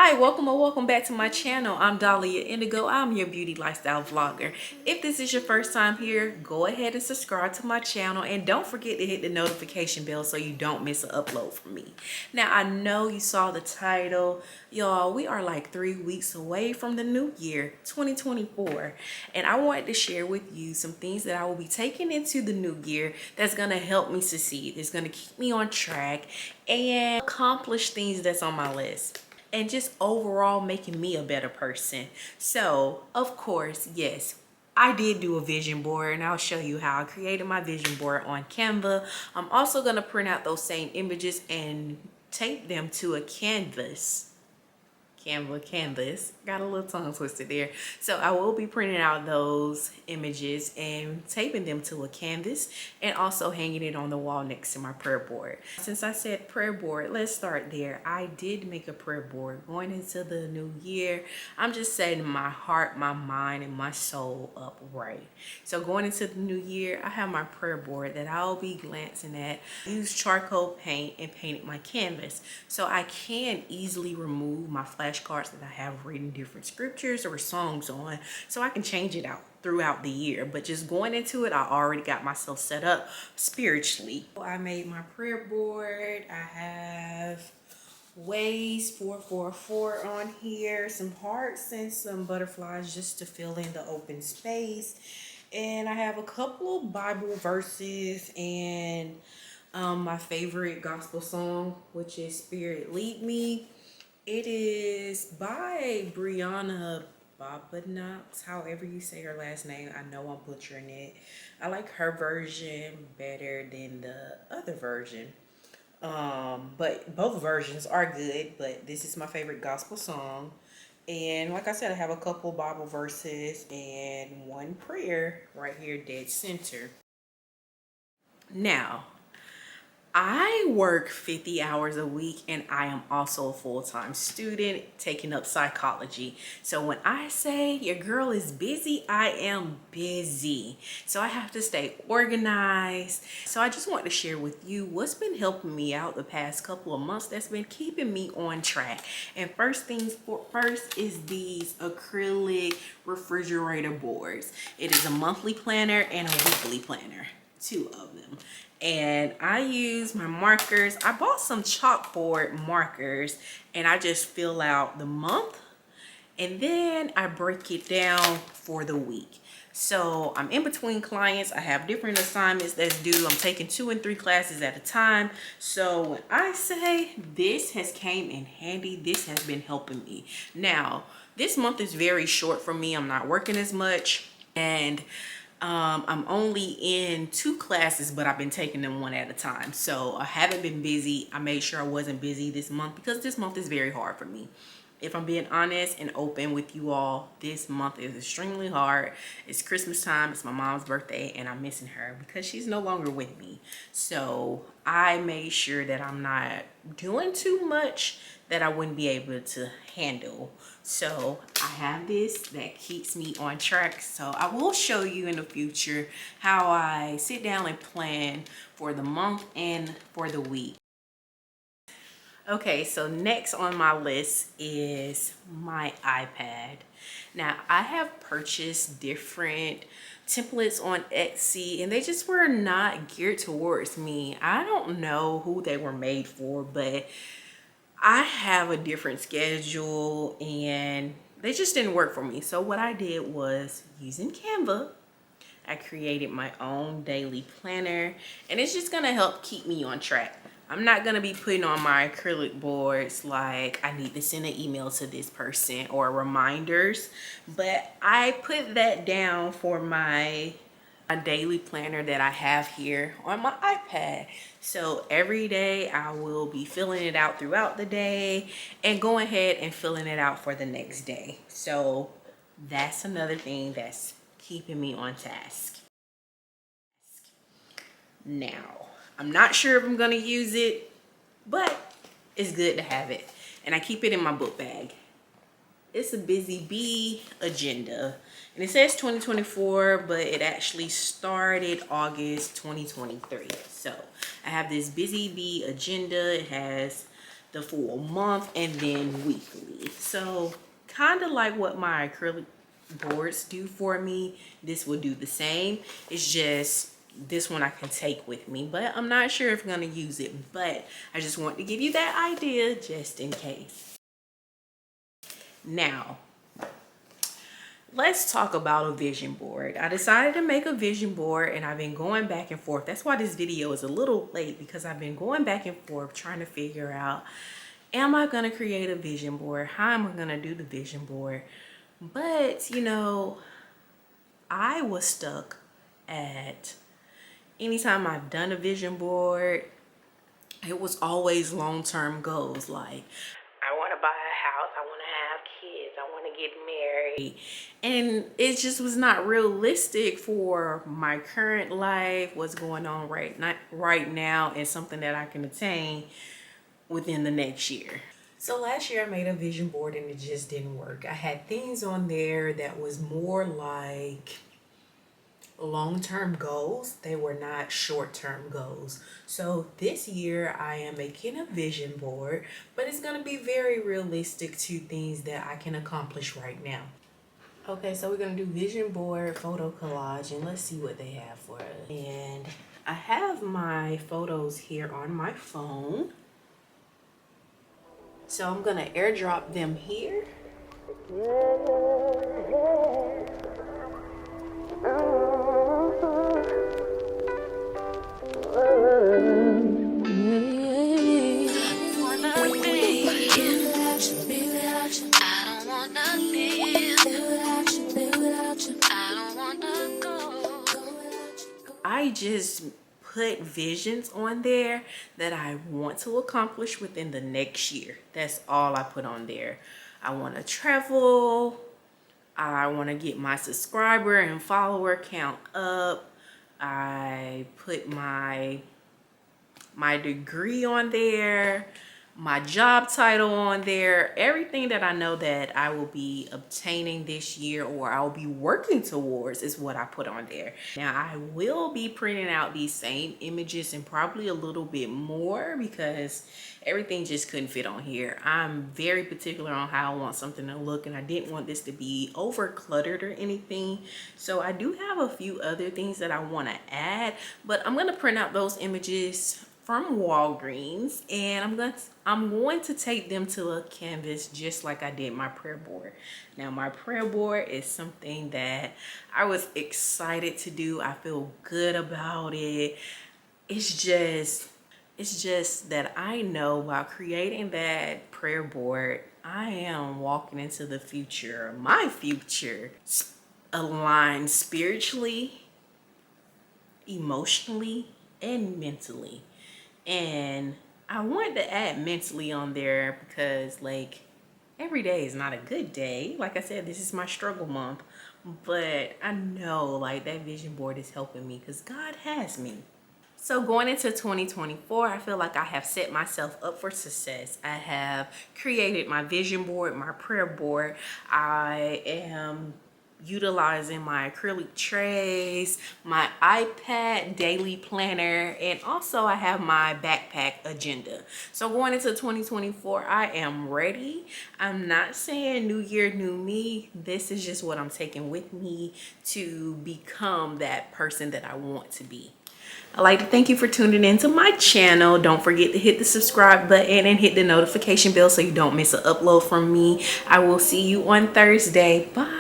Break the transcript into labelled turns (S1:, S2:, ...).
S1: Hi, welcome or welcome back to my channel. I'm Dahlia Indigo. I'm your beauty lifestyle vlogger. If this is your first time here, go ahead and subscribe to my channel and don't forget to hit the notification bell so you don't miss an upload from me. Now, I know you saw the title. Y'all, we are like 3 weeks away from the new year, 2024. And I wanted to share with you some things that I will be taking into the new year that's going to help me succeed. It's going to keep me on track and accomplish things that's on my list, and just overall making me a better person. So, of course, yes, I did do a vision board, and I'll show you how I created my vision board on Canva. I'm also going to print out those same images and tape them to a canvas. Canvas. Got a little tongue twisted there. So I will be printing out those images and taping them to a canvas and also hanging it on the wall next to my prayer board. Since I said prayer board, let's start there. I did make a prayer board going into the new year. I'm just setting my heart, my mind, and my soul up right. So going into the new year, I have my prayer board that I'll be glancing at. I use charcoal paint and painted my canvas so I can easily remove my flashcards that I have written different scriptures or songs on, so I can change it out throughout the year. But just going into it, I already got myself set up spiritually. I made my prayer board. I have ways 444 on here, some hearts and some butterflies just to fill in the open space. And I have a couple of Bible verses and my favorite gospel song, which is Spirit Lead Me. It is by Brianna Bobanox, however you say her last name. I know I'm butchering it. I like her version better than the other version. But both versions are good, but this is my favorite gospel song. And like I said, I have a couple Bible verses and one prayer right here dead center. Now, I work 50 hours a week, and I am also a full-time student taking up psychology. So when I say your girl is busy, I am busy. So I have to stay organized. So I just want to share with you what's been helping me out the past couple of months that's been keeping me on track. And first things first is these acrylic refrigerator boards. It is a monthly planner and a weekly planner, 2 of them. And I use my markers. I bought some chalkboard markers and I just fill out the month and then I break it down for the week. So I'm in between clients. I have different assignments that's due. I'm taking 2 and 3 classes at a time. So when I say this has came in handy, this has been helping me. Now, this month is very short for me. I'm not working as much, and I'm only in 2 classes, but I've been taking them one at a time. So I haven't been busy. I made sure I wasn't busy this month because this month is very hard for me. If I'm being honest and open with you all, this month is extremely hard. It's Christmas time. It's my mom's birthday, and I'm missing her because she's no longer with me. So I made sure that I'm not doing too much that I wouldn't be able to handle. So I have this that keeps me on track. So I will show you in the future how I sit down and plan for the month and for the week. Okay, so next on my list is my iPad. Now, I have purchased different templates on Etsy and they just were not geared towards me. I don't know who they were made for, but I have a different schedule and they just didn't work for me. So what I did was, using Canva, I created my own daily planner, and it's just gonna help keep me on track. I'm not gonna be putting on my acrylic boards like I need to send an email to this person or reminders, but I put that down for my daily planner that I have here on my iPad. So every day I will be filling it out throughout the day and going ahead and filling it out for the next day. So that's another thing that's keeping me on task. Now, I'm not sure if I'm gonna use it, but it's good to have it. And I keep it in my book bag. It's a Busy Bee agenda, and it says 2024, but it actually started August 2023. So I have this Busy Bee agenda. It has the full month, and then weekly. So kind of like what my acrylic boards do for me, this will do the same. It's just this one I can take with me, but I'm not sure if I'm gonna use it, but I just want to give you that idea just in case. Now let's talk about a vision board. I decided to make a vision board, and I've been going back and forth. That's why this video is a little late, because I've been going back and forth trying to figure out, am I gonna create a vision board? How am I gonna do the vision board? But you know, I was stuck at, anytime I've done a vision board, it was always long-term goals. Like, I want to buy a house, I want to have kids, I want to get married. And it just was not realistic for my current life, what's going on right now, and something that I can attain within the next year. So last year I made a vision board and it just didn't work. I had things on there that was more like long-term goals. They were not short-term goals. So this year I am making a vision board, but it's going to be very realistic to things that I can accomplish right now. Okay, so we're going to do vision board photo collage, and let's see what they have for us. And I have my photos here on my phone, so I'm going to airdrop them here. I just put visions on there that I want to accomplish within the next year. That's all I put on there. I want to travel. I want to get my subscriber and follower count up. I put my degree on there, my job title on there, everything that I know that I will be obtaining this year or I will be working towards is what I put on there. Now I will be printing out these same images and probably a little bit more, because everything just couldn't fit on here. I'm very particular on how I want something to look, and I didn't want this to be over cluttered or anything. So I do have a few other things that I want to add, but I'm going to print out those images from Walgreens, and I'm going to take them to a canvas just like I did my prayer board. Now my prayer board is something that I was excited to do. I feel good about it. It's just that I know by creating that prayer board, I am walking into the future, my future, aligned spiritually, emotionally, and mentally. And I wanted to add mentally on there because, like, every day is not a good day. Like I said, this is my struggle month, but I know like that vision board is helping me because God has me. So going into 2024, I feel like I have set myself up for success. I have created my vision board, my prayer board. I am utilizing my acrylic trays, my iPad daily planner, and also I have my backpack agenda. So going into 2024, I am ready. I'm not saying new year, new me. This is just what I'm taking with me to become that person that I want to be. I'd like to thank you for tuning into my channel. Don't forget to hit the subscribe button and hit the notification bell so you don't miss an upload from me. I will see you on Thursday. Bye.